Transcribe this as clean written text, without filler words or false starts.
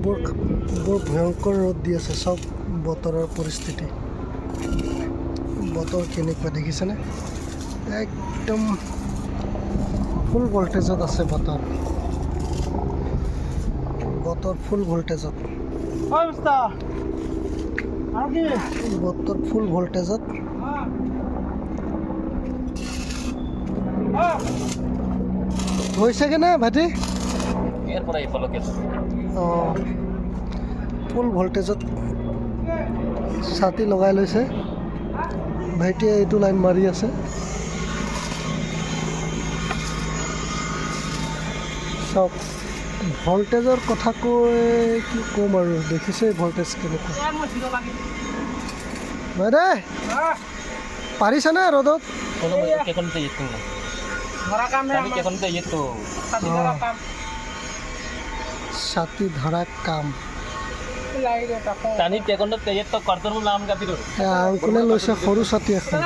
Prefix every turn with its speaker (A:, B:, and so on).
A: বৰ ভয়ংকৰ ৰ'দ দি আছে। চব বতৰৰ পৰিস্থিতি, বতৰ কেনেকুৱা দেখিছেনে? একদম ফুল ভল্টেজত আছে বতৰ ফুল ভল্টেজত, বতৰ ফুল ভল্টেজত। হৈছেগে নে ভাইটি? অঁ, ফুল ভল্টেজত ছাতি লগাই লৈছে ভাইটিয়ে, এইটো লাইন মাৰি আছে। চাওক, ভল্টেজৰ কথা কৈ কি ক'ম আৰু, দেখিছে ভল্টেজ কেনেকুৱা। বাইদেউ পাৰিছেনে ৰ'দত? ছাতি ধৰা কাম আংকুলে লৈছে সৰু ছাতি এখন।